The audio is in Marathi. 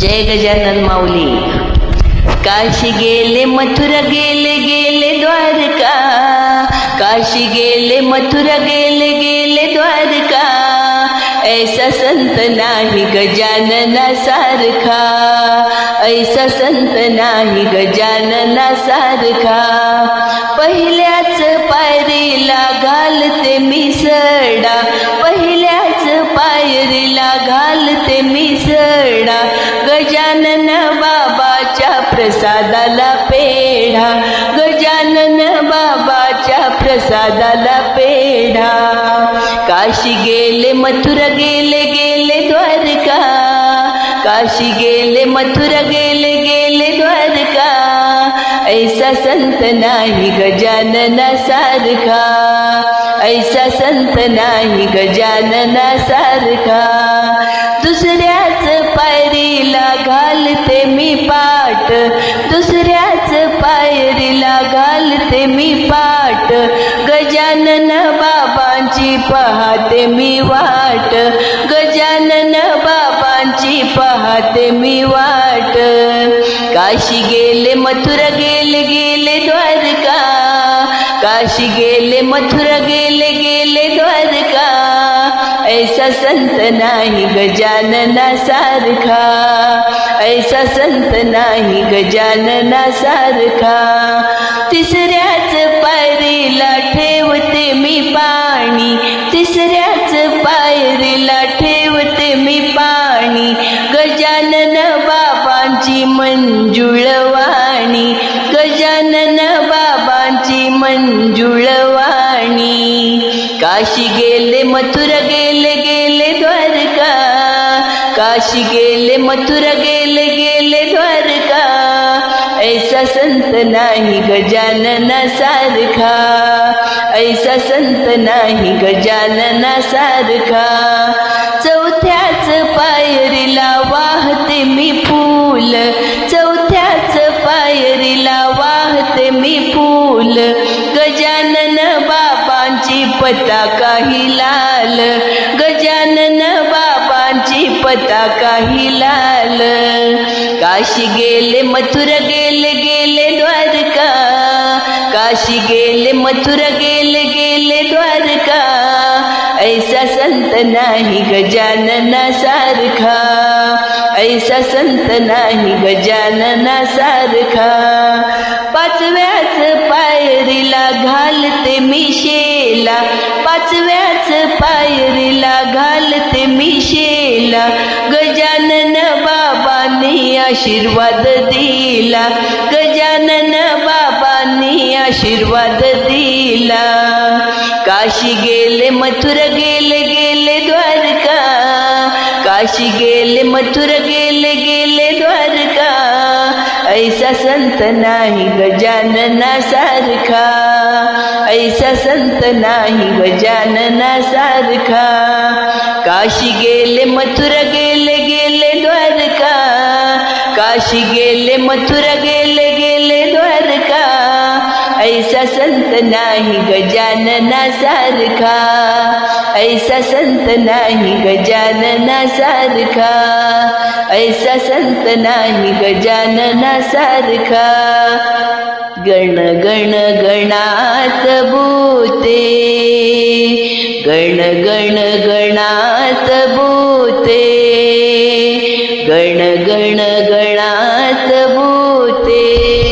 जय गजानन माऊली. काशी गेले मथुरा गेले गेले द्वारका, काशी गेले मथुरा गेले गेले द्वारका. ऐसा संत नाही गजानना सारखा, ऐसा संत नाही गजानना सारखा. पहिल्याच पायरीला घालते मी सडा, पहिल्याच पायरीला घालते मी सडा. गजानन बाबाच्या प्रसादाला पेढा, गजानन बाबाच्या प्रसादाला पेढा. काशी गेले मथुरा गेले गेले द्वारका, काशी गेले मथुरा गेले गेले द्वारका. ऐसा संत नाही गजानना सारखा, ऐसा संत नाही गजानना सारखा. दुसऱ्याच पायरीला घालते मी पाट, दुसऱ्याच पायरीला घालते मी पाट. गजानन बाबांची पाहते मी वाट, गजानन बाबांची पाहते मी वाट. काशी गेले मथुरा गेले गेले द्वारका, काशी गेले मथुरा गेले गेले द्वारका. ऐसा संत नाही गजानना सारखा, ऐसा संत नाही गजानना सारखा. तिसऱ्याच पायरीला ठेवते मी पाणी, तिसऱ्याच पायरीला ठेवते मी पाणी. गजानन बाबांची मंजुळवाणी, गजानन बाबांची मंजुळवाणी. काशी गेले मथुरा गेले गेले द्वारका, काशी गेले मथुरा गेले गेले द्वारका. ऐसा संत नाही गजानना सारखा, ऐसा संत नाही गजानना सारखा. चौथ्याच पायरीला वाहते मी फूल, चौथ्याच पायरीला वाहते मी फूल. गजानन बाबांची पताका ही लाल, गजानन बाबांची पताका ही लाल. काशी गेले मथुरा गेले गेले द्वारका, काशी गेले मथुरा गेले गेले द्वारका. ऐसा संत नाही गजानना सारखा, ऐसा संत नाही गजानना सारखा. पाचव्याच पायरीला घालते मी शेला, पाचव्याच पायरीला घालते मी शेला. गजानन बाबांनी आशीर्वाद दिला, गजानन बाबांनी आशीर्वाद दिला. काशी गेले मथुरा गेले गेले द्वारका, काशी गेले मथुरा गेले गेले द्वारका. ऐसा संत नाही गजानना सारखा, ऐसा संत नाही गजानना सारखा. काशी गेले मथुरा गेले गेले द्वारका, काशी गेले मथुरा गेले गेले द्वारका. ऐसा संत नाही गजानना सारखा, ऐसा संत नाही गजानना सारखा, ऐसा संत नाही गजानना सारखा. गण गण गणात भूते, गण गण गणात भूते, गण गण गणात भूते.